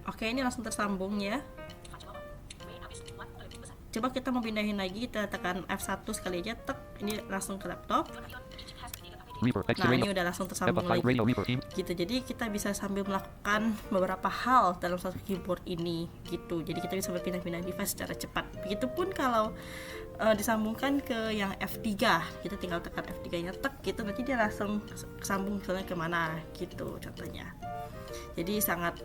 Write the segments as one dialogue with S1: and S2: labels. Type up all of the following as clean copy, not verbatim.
S1: Oke, ini langsung tersambung ya. Coba kita mau pindahin lagi, kita tekan F1 sekali aja, tek, ini langsung ke laptop. Nah, ini udah langsung tersambung lagi gitu. Jadi kita bisa sambil melakukan beberapa hal dalam satu keyboard ini gitu. Jadi kita bisa berpindah-pindah device secara cepat. Begitupun kalau disambungkan ke yang F3, kita tinggal tekan F3 nya tek gitu, nanti dia langsung sambung misalnya kemana gitu contohnya. Jadi sangat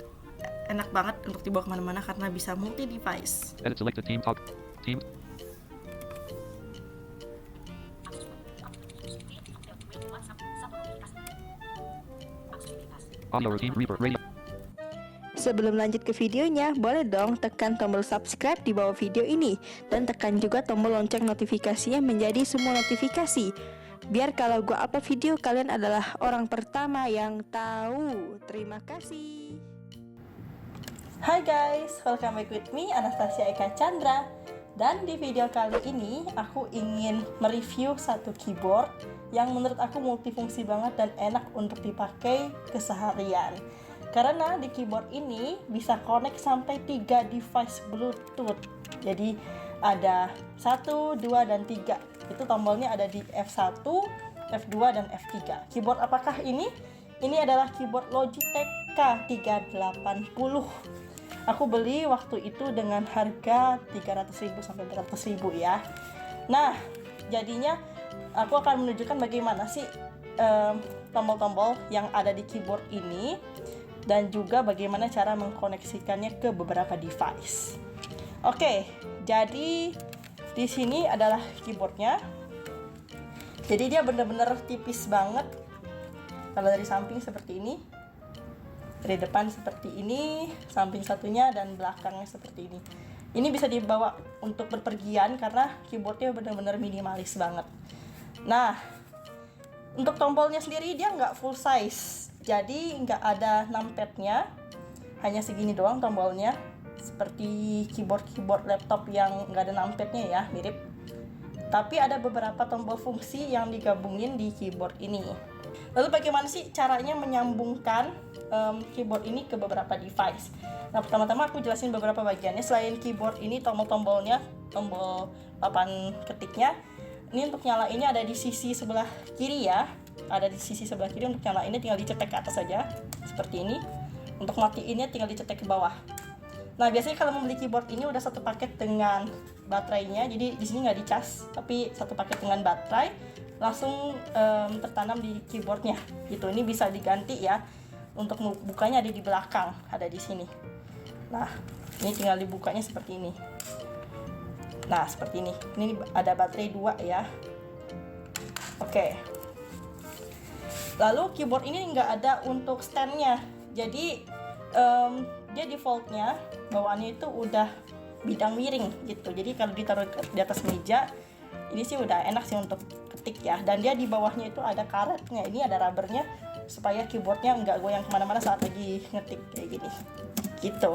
S1: enak banget untuk dibawa kemana-mana karena bisa multi device.
S2: Edit selected team top team. Audio routine Reaper radio.
S3: Sebelum lanjut ke videonya, boleh dong tekan tombol subscribe di bawah video ini dan tekan juga tombol lonceng notifikasinya menjadi semua notifikasi. Biar kalau gua upload video kalian adalah orang pertama yang tahu. Terima kasih.
S1: Hai guys, welcome back with me Anastasia Eka Chandra. Dan di video kali ini aku ingin mereview satu keyboard yang menurut aku multifungsi banget dan enak untuk dipakai keseharian. Karena di keyboard ini bisa connect sampai 3 device Bluetooth. Jadi ada 1, 2, dan 3. Itu tombolnya ada di F1, F2, dan F3. Keyboard apakah ini? Ini adalah keyboard Logitech K380. Aku beli waktu itu dengan harga 300.000 sampai 400.000 ya. Nah, jadinya aku akan menunjukkan bagaimana sih tombol-tombol yang ada di keyboard ini dan juga bagaimana cara mengkoneksikannya ke beberapa device. Oke, jadi di sini adalah keyboardnya. Jadi dia benar-benar tipis banget. Kalau dari samping seperti ini, dari depan seperti ini, samping satunya, dan belakangnya seperti ini. Ini bisa dibawa untuk berpergian karena keyboardnya benar-benar minimalis banget. Nah, untuk tombolnya sendiri dia nggak full size, jadi nggak ada numpadnya, hanya segini doang tombolnya, seperti keyboard laptop yang nggak ada numpadnya ya, mirip. Tapi ada beberapa tombol fungsi yang digabungin di keyboard ini. Lalu bagaimana sih caranya menyambungkan keyboard ini ke beberapa device? Nah, pertama-tama aku jelasin beberapa bagiannya. Selain keyboard ini, tombol-tombolnya, tombol papan ketiknya, ini untuk nyalainnya ada di sisi sebelah kiri ya. Ada di sisi sebelah kiri. Untuk nyalainnya tinggal dicetek ke atas saja, seperti ini. Untuk matiinnya tinggal dicetek ke bawah. Nah, biasanya kalau membeli keyboard ini udah satu paket dengan baterainya. Jadi di sini nggak dicas, tapi satu paket dengan baterai langsung tertanam di keyboardnya gitu. Ini bisa diganti ya. Untuk bukanya ada di belakang, ada di sini. Nah, ini tinggal dibukanya seperti ini. Nah, seperti ini. Ini ada baterai 2 ya. Oke. Lalu keyboard ini nggak ada untuk standnya. Jadi dia defaultnya bawaannya itu udah bidang miring gitu. Jadi kalau ditaruh di atas meja, ini sih udah enak sih untuk ketik ya. Dan dia di bawahnya itu ada karetnya. Ini ada rubbernya supaya keyboardnya nggak goyang kemana-mana saat lagi ngetik kayak gini. Gitu.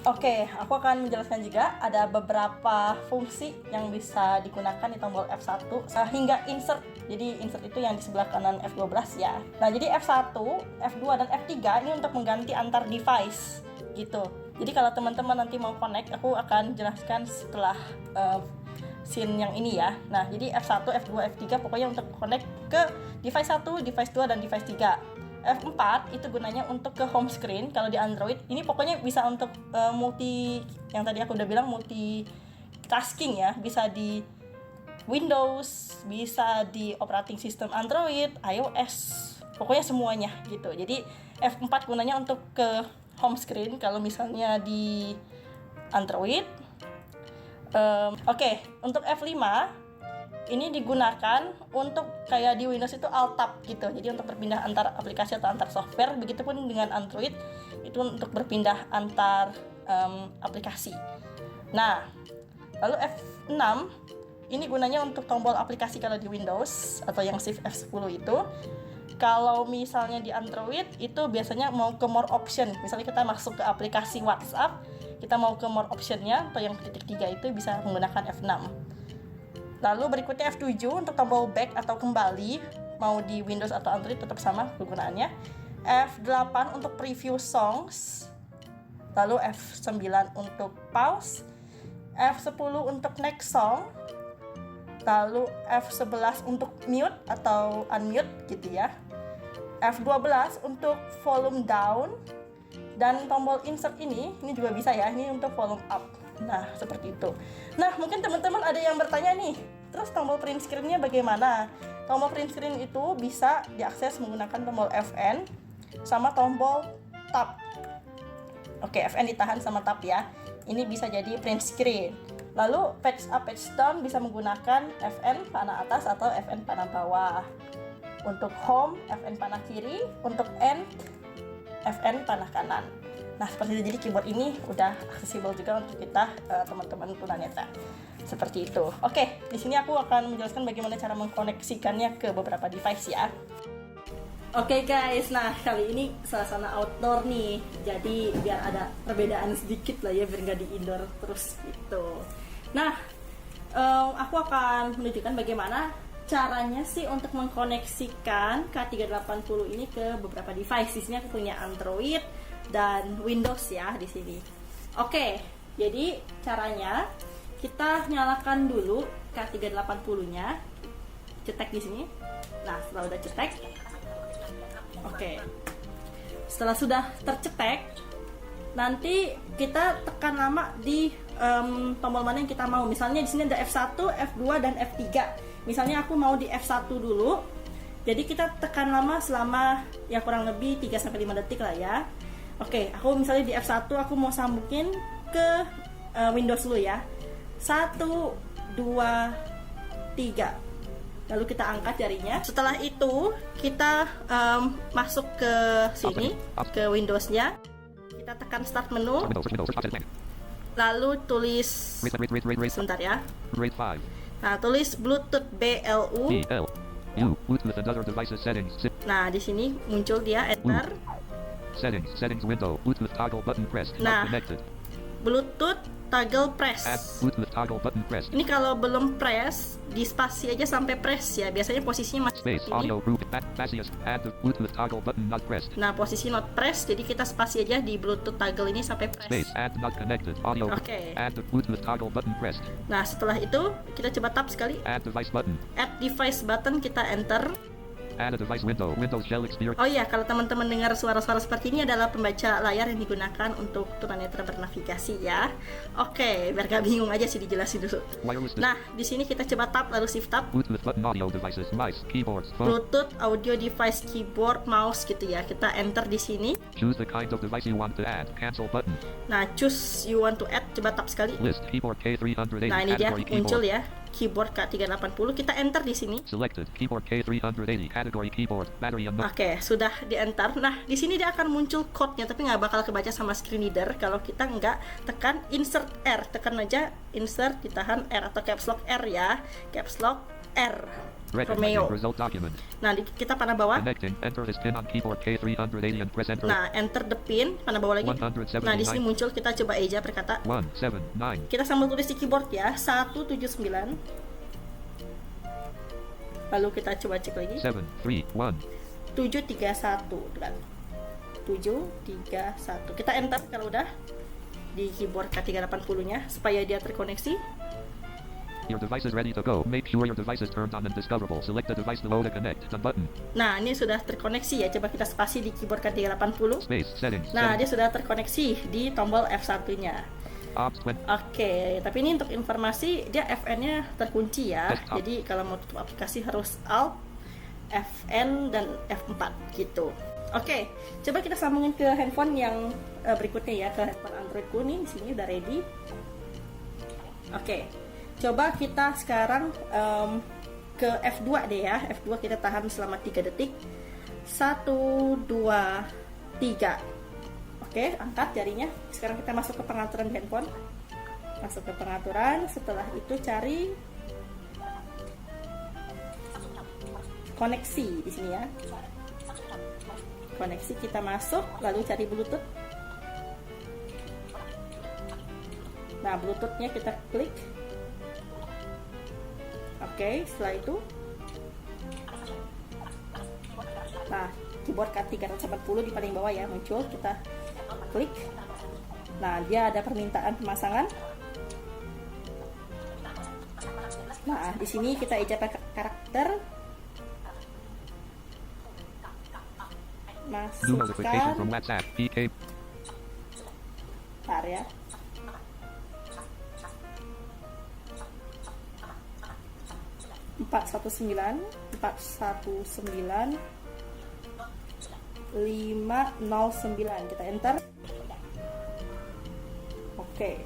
S1: Oke, aku akan menjelaskan juga ada beberapa fungsi yang bisa digunakan di tombol F1 hingga insert. Jadi insert itu yang di sebelah kanan F12 ya. Nah, jadi F1, F2, dan F3 ini untuk mengganti antar device gitu. Jadi kalau teman-teman nanti mau connect, aku akan jelaskan setelah scene yang ini ya. Nah, jadi F1, F2, F3 pokoknya untuk connect ke device 1, device 2, dan device 3. F4 itu gunanya untuk ke home screen. Kalau di Android ini pokoknya bisa untuk multi, yang tadi aku udah bilang multi tasking ya, bisa di Windows, bisa di operating system Android, iOS, pokoknya semuanya gitu. Jadi F4 gunanya untuk ke home screen kalau misalnya di Android. Oke, untuk F5 ini digunakan untuk kayak di Windows itu Alt Tab gitu. Jadi untuk berpindah antar aplikasi atau antar software. Begitupun dengan Android itu untuk berpindah antar aplikasi. Nah, lalu F6 ini gunanya untuk tombol aplikasi kalau di Windows atau yang Shift F10 itu. Kalau misalnya di Android itu biasanya mau ke more option. Misalnya kita masuk ke aplikasi WhatsApp, kita mau ke more optionnya atau yang titik 3 itu bisa menggunakan F6. Lalu berikutnya F7 untuk tombol back atau kembali. mau di Windows atau Android tetap sama kegunaannya. F8 untuk preview songs, lalu F9 untuk pause, F10 untuk next song, lalu F11 untuk mute atau unmute gitu ya, F12 untuk volume down, dan tombol insert ini juga bisa ya, ini untuk volume up. Nah, seperti itu. Nah, mungkin teman-teman ada yang bertanya nih, terus tombol print screen-nya bagaimana? Tombol print screen itu bisa diakses menggunakan tombol Fn sama tombol tab. Oke, Fn ditahan sama tab ya. Ini bisa jadi print screen. Lalu page up, page down bisa menggunakan Fn panah atas atau Fn panah bawah. Untuk home, Fn panah kiri. Untuk end, Fn panah kanan. Nah, seperti itu. Jadi keyboard ini udah aksesibel juga untuk kita teman-teman tunanetra. Seperti itu. Oke, di sini aku akan menjelaskan bagaimana cara mengkoneksikannya ke beberapa device ya. Oke guys, nah kali ini suasana outdoor nih, jadi biar ada perbedaan sedikit lah ya, biar nggak di indoor terus gitu. Nah, aku akan menunjukkan bagaimana caranya sih untuk mengkoneksikan K380 ini ke beberapa device. Di sini aku punya Android dan Windows ya di sini. Oke, jadi caranya kita nyalakan dulu K380-nya, cetek di sini. Nah, setelah udah cetek. Oke, setelah sudah tercetek, nanti kita tekan lama di tombol mana yang kita mau. Misalnya di sini ada F1, F2, dan F3. Misalnya aku mau di F1 dulu, jadi kita tekan lama selama ya kurang lebih 3-5 detik lah ya. Oke, aku misalnya di F1 aku mau sambungin ke Windows dulu ya. 1, 2, 3. Lalu kita angkat jarinya. Setelah itu kita masuk ke sini, ke Windows-nya. Kita tekan Start menu. Lalu tulis, sebentar ya. Nah, tulis Bluetooth BLU. Nah, di sini muncul dia, enter. Nah, Bluetooth toggle press. Ini kalau belum press, di spasi aja sampai press ya. Biasanya posisinya masih ini. Nah, posisi not press, jadi kita spasi aja di Bluetooth toggle ini sampai press. Oke. Nah, setelah itu kita coba tap sekali. Add device button, kita enter. Oh iya, kalau teman-teman dengar suara-suara seperti ini adalah pembaca layar yang digunakan untuk tunanetra bernavigasi ya. Oke, biar gak bingung aja sih dijelasin dulu. Nah, di sini kita coba tap lalu shift tab. Bluetooth audio device, keyboard, mouse gitu ya. Kita enter di sini. Nah, choose you want to add, coba tap sekali. Nah, ini dia muncul ya. Keyboard K380, kita enter di sini. Oke, sudah di enter. Nah, di sini dia akan muncul code-nya, tapi nggak bakal kebaca sama screen reader kalau kita nggak tekan insert R. Tekan aja insert, ditahan R atau caps lock R ya. Caps lock R. Romeo. Nah, kita panah bawah. Nah, enter the pin, panah bawah lagi. Nah, di sini muncul, kita coba eja berkata. Kita sambil tulis di keyboard ya, 179. Lalu kita coba cek lagi. 731 kan. 731. Kita enter kalau udah di keyboard K380-nya supaya dia terkoneksi.
S2: Your device is ready to go. Make sure your device is turned on and discoverable. Select the device below to connect. The button.
S1: Nah, ini sudah terkoneksi ya. Coba kita spasi di keyboard K380.
S2: Space. Settings.
S1: Nah, dia sudah terkoneksi di tombol F1-nya. Oke, tapi ini untuk informasi, dia Fn-nya terkunci ya. Jadi kalau mau tutup aplikasi harus Alt, Fn, dan F4 gitu. Oke, coba kita sambungin ke handphone yang berikutnya ya, ke handphone Androidku nih. Di sini udah ready. Oke. Coba kita sekarang ke F2 deh ya. F2 kita tahan selama 3 detik. 1, 2, 3. Oke, angkat jarinya. Sekarang kita masuk ke pengaturan handphone. Masuk ke pengaturan. Setelah itu cari koneksi di sini ya. Koneksi, kita masuk, lalu cari Bluetooth. Nah, Bluetooth-nya kita klik. Oke, setelah itu Nah, keyboard K380 di paling bawah ya muncul, kita klik. Nah, dia ada permintaan pemasangan. Nah, di sini kita ejak karakter.
S2: New notification from
S1: Masukkan.
S2: WhatsApp. PK.
S1: Bentar ya. Empat satu sembilan 509 kita enter. Oke,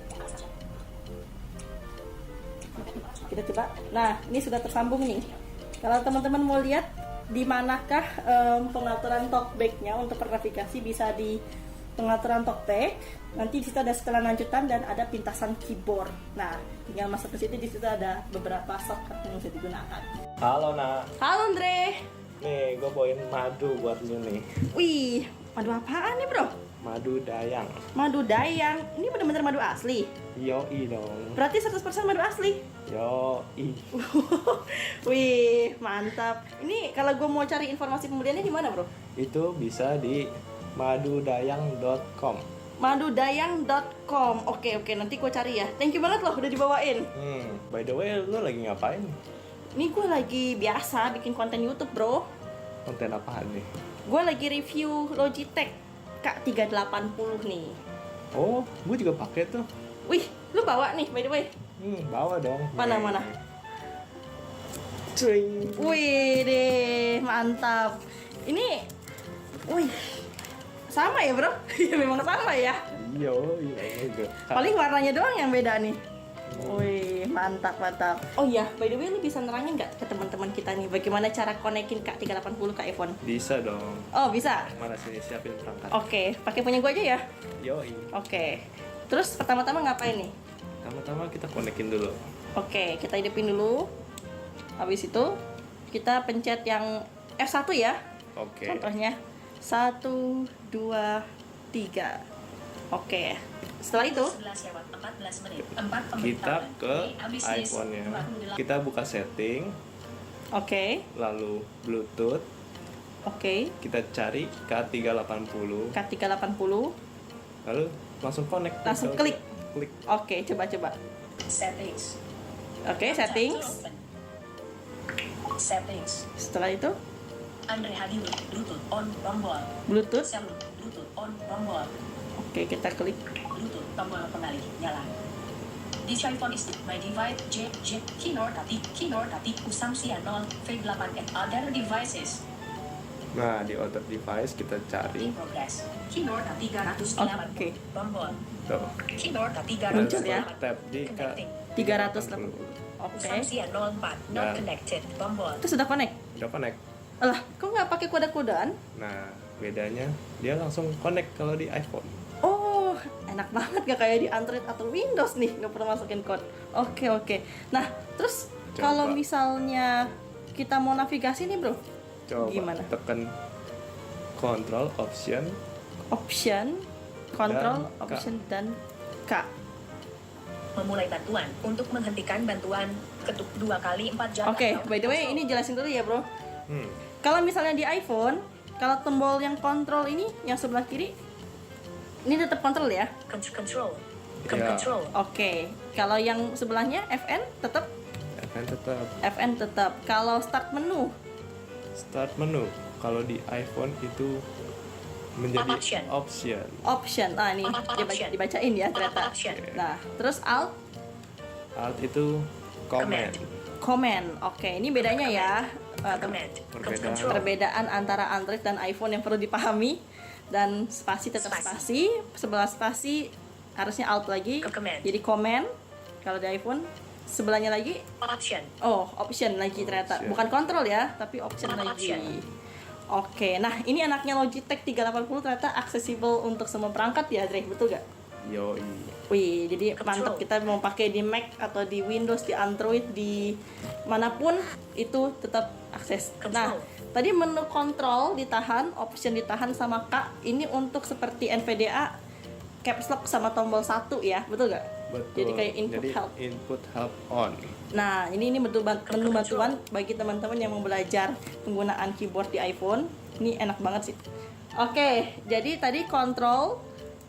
S1: kita coba. Nah, ini sudah tersambung nih. Kalau teman-teman mau lihat di manakah pengaturan talkback-nya untuk pernavigasi, bisa di pengaturan talkback. Nanti di situ ada setelan lanjutan dan ada pintasan keyboard. Nah, tinggal masuk ke situ, di situ ada beberapa shortcut yang bisa digunakan.
S4: Halo Nak,
S1: Halo Andre.
S4: nih gue bawain madu buat lu nih.
S1: Wih, madu apaan nih bro?
S4: Madu dayang.
S1: Madu dayang. Ini bener-bener madu asli.
S4: Yoi dong.
S1: Berarti 100% madu asli.
S4: Yoi.
S1: Wih, mantap. Ini kalau gue mau cari informasi pembeliannya di mana bro?
S4: Itu bisa di madudayang.com.
S1: Madudayang.com. Oke, nanti gue cari ya. Thank you banget loh udah dibawain.
S4: By the way, lu lagi ngapain?
S1: Ini gue lagi biasa bikin konten YouTube bro.
S4: Konten apaan nih?
S1: Gue lagi review Logitech K380 nih.
S4: Oh, gue juga pakai tuh.
S1: Wih, lu bawa nih by the way.
S4: Bawa dong.
S1: Mana?
S4: Cuing.
S1: Wih deh, mantap. Ini, wih, sama ya bro? Ya memang sama ya.
S4: Yoi.
S1: Paling warnanya doang yang beda nih. Wih, mantap. Oh iya, by the way lu bisa nerangin nggak ke teman-teman kita nih bagaimana cara konekin K380 ke iPhone?
S4: Bisa dong.
S1: Oh, bisa.
S4: Mana sini siapin perangkat.
S1: Oke, pakai punya gua aja ya.
S4: Yoi.
S1: Oke. Terus pertama-tama ngapain nih?
S4: Pertama-tama kita konekin dulu.
S1: Oke, kita hidupin dulu. Habis itu kita pencet yang F1 ya.
S4: Oke.
S1: Contohnya 1 2 3. Oke. Setelah itu
S4: Kita ke iPhone-nya. Kita buka setting,
S1: oke.
S4: lalu Bluetooth.
S1: Oke.
S4: Kita cari K380,
S1: K380.
S4: lalu langsung connect.
S1: Langsung klik.
S4: Klik.
S1: Oke, coba.
S5: Settings.
S1: Oke, settings.
S5: Settings.
S1: Setelah itu
S5: Andre hadir. Bluetooth on tombol.
S1: Bluetooth.
S5: Selalu Bluetooth on tombol.
S1: Oke, kita klik.
S5: Bluetooth tombol pengalih nyala. This iPhone is my device. J keyboard tati usam sianol V8 and other devices.
S4: Nah, di other device kita cari
S5: In progress. Keyboard 308.
S1: Oke.
S5: Tombol.
S4: tuh.
S5: Keyboard
S1: Muncul ya.
S4: Tap di
S5: Connecting.
S1: 380. Oke.
S5: Usam sianol 4 not
S4: Dan-
S5: connected. Tombol.
S1: Itu sudah connect.
S4: Udah connect.
S1: Alah, kok nggak pakai kode-kodean?
S4: Nah, bedanya dia langsung connect kalau di iPhone.
S1: Oh, enak banget gak kayak di Android atau Windows nih, nggak perlu masukin code. Oke. Nah, terus
S4: Coba.
S1: kalau misalnya kita mau navigasi nih bro,
S4: Coba
S1: gimana?
S4: tekan Control Option.
S1: Control,
S4: Dan K.
S1: Option, dan K.
S5: Memulai bantuan. Untuk menghentikan bantuan, ketuk 2 kali 4 jam.
S1: Oke, by the way ini jelasin dulu ya bro.
S4: Hmm.
S1: Kalau misalnya di iPhone, kalau tombol yang kontrol ini, yang sebelah kiri, ini tetap kontrol ya.
S5: Control.
S4: Ya.
S5: Control.
S1: Oke, kalau yang sebelahnya FN tetap.
S4: FN tetap.
S1: Kalau start menu,
S4: Start menu. Kalau di iPhone itu menjadi
S5: Option.
S4: option.
S1: Nah ini
S5: Option.
S1: dibacain ya ternyata.
S5: Option.
S1: Nah, terus Alt,
S4: Alt itu command.
S1: Command. Oke, ini bedanya ya.
S5: Command.
S4: Perbedaan.
S5: Control.
S1: Perbedaan antara Android dan iPhone yang perlu dipahami. Dan spasi tetap spasi. Sebelah spasi harusnya Alt lagi.
S5: Command.
S1: Jadi command. Kalau di iPhone sebelahnya lagi
S5: Option.
S1: option lagi ternyata.
S4: Option.
S1: Bukan kontrol ya, tapi option lagi.
S5: Option.
S1: Oke, nah ini anaknya Logitech 380 ternyata aksesibel untuk semua perangkat ya, Dre, betul gak?
S4: Yoi.
S1: Wih, jadi
S5: Control.
S1: mantap, kita mau pakai di Mac atau di Windows, di Android, di manapun itu tetap akses.
S5: Control.
S1: Nah, tadi menu kontrol ditahan, option ditahan sama K. Ini untuk seperti NVDA, caps lock sama tombol 1 ya, betul gak?
S4: Betul.
S1: Jadi kayak input
S4: Jadi
S1: help.
S4: input help on.
S1: Nah, ini menu bantuan bagi teman-teman yang mau belajar penggunaan keyboard di iPhone. Ini enak banget sih. Oke, jadi tadi control,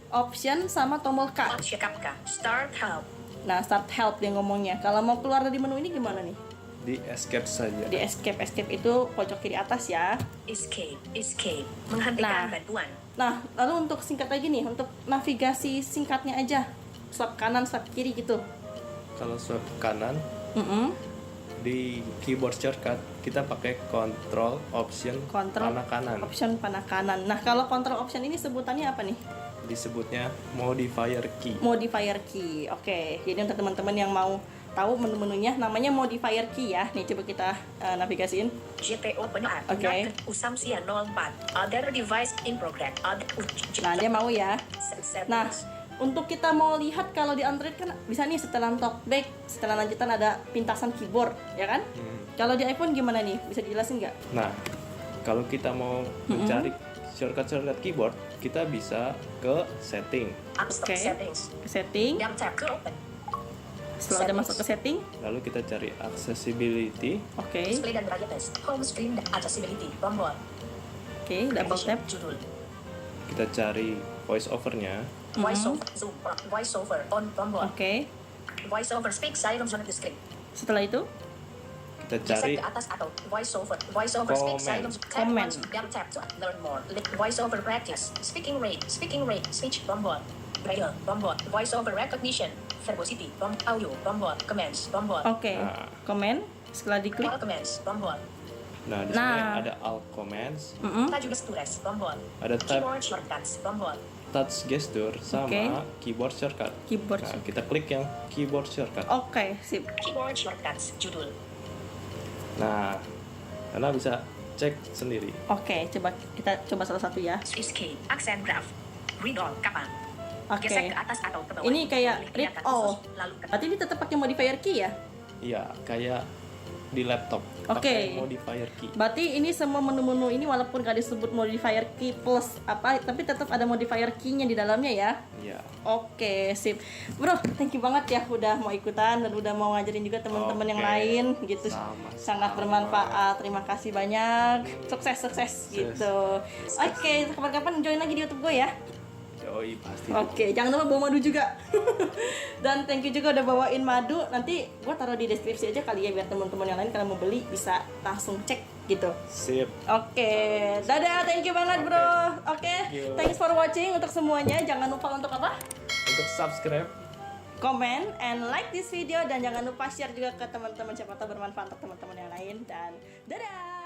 S1: option, sama tombol K.
S5: Option Kapka. Start help.
S1: Nah, start help dia ngomongnya. Kalau mau keluar dari menu ini gimana nih?
S4: Di escape saja.
S1: Di escape itu pojok kiri atas ya.
S5: Escape. Menghentikan
S1: Nah.
S5: bantuan.
S1: Nah, lalu untuk singkat lagi nih, untuk navigasi singkatnya aja. Swipe kanan, swipe kiri gitu.
S4: Kalau swipe kanan
S1: Mm-mm.
S4: di keyboard shortcut kita pakai control option
S1: Control,
S4: panah kanan.
S1: option panah kanan. Nah, kalau control option ini sebutannya apa nih?
S4: Disebutnya modifier key.
S1: Modifier key. Oke, jadi untuk teman-teman yang mau tahu menu-menunya, namanya modifier key ya. Nih coba kita navigasiin.
S5: GPO benar.
S1: Oke.
S5: Usamsia 04. Other device in progress.
S1: Nah, dia mau ya.
S5: Settings.
S1: Nah, untuk kita mau lihat kalau di Android kan bisa nih setelan talkback, setelan lanjutan ada pintasan keyboard, ya kan? Kalau di iPhone gimana nih? Bisa dijelasin nggak?
S4: Nah, kalau kita mau mencari shortcut keyboard, kita bisa ke setting,
S5: App Store
S1: Oke.
S5: settings.
S1: Ke setting,
S5: Dan tab ke open.
S1: setelah udah masuk ke setting,
S4: lalu kita cari accessibility.
S1: oke,
S5: Display dan brightness. Home screen dan accessibility. Tombol.
S1: oke, double tap,
S5: Judul.
S4: Kita cari voice over-nya.
S5: Voiceover. Zoom. Voiceover on tombol.
S1: oke.
S5: Voiceover speak silent on the screen.
S1: Setelah itu,
S4: Kita cari
S5: Geser ke atas atau voiceover. Voiceover speak
S4: Comment.
S5: silent. Tap
S1: Comment.
S5: once. Dan tap to learn more. Voiceover practice. Speaking rate. Switch tombol. Braille tombol. Voiceover recognition. Verbosity. Audio tombol. Commands tombol.
S1: oke,
S4: Nah.
S1: komen. Setelah diklik,
S5: All commands tombol.
S4: Nah, di sini
S1: Nah.
S4: ada alt commands,
S5: Maju gestures tombol.
S4: ada tab
S5: Keyboard shortcuts tombol.
S4: touch gesture sama
S1: Oke.
S4: keyboard shortcut.
S1: keyboard.
S4: Nah, kita klik yang keyboard shortcut.
S1: Oke, sip.
S5: Keyboard shortcuts judul.
S4: Nah, Anda bisa cek sendiri.
S1: Oke, coba kita coba salah satu ya.
S5: Escape. Accent graph. Read all kapan.
S1: Oke.
S5: Gesek ke atas atau ke bawah.
S1: Ini kayak
S5: Pilih
S1: read
S5: kelihatan
S1: all.
S5: khusus, lalu ke
S1: Berarti ini tetap pakai modifier key ya?
S4: Iya, kayak di laptop.
S1: Oke.
S4: Pakai modifier key.
S1: Berarti ini semua menu-menu ini walaupun gak disebut modifier key plus apa, tapi tetap ada modifier key-nya di dalamnya ya.
S4: Iya.
S1: Oke, sip. Bro, thank you banget ya udah mau ikutan dan udah mau ngajarin juga teman-teman yang
S4: Oke.
S1: lain gitu.
S4: Sama-sama.
S1: Sangat bermanfaat. Terima kasih banyak. Sukses gitu. Oke, kapan-kapan join lagi di YouTube gue ya.
S4: Yoi, pasti.
S1: Oke, jangan lupa bawa madu juga. Dan thank you juga udah bawain madu. Nanti gue taruh di deskripsi aja kali ya biar teman-teman yang lain kalau mau beli bisa langsung cek gitu.
S4: Sip.
S1: Oke, dadah, thank you banget bro. Oke,
S4: Thank you.
S1: thanks for watching untuk semuanya. Jangan lupa untuk apa?
S4: Untuk subscribe.
S1: Comment and like this video dan jangan lupa share juga ke teman-teman siapa tahu bermanfaat untuk teman-teman yang lain dan dadah.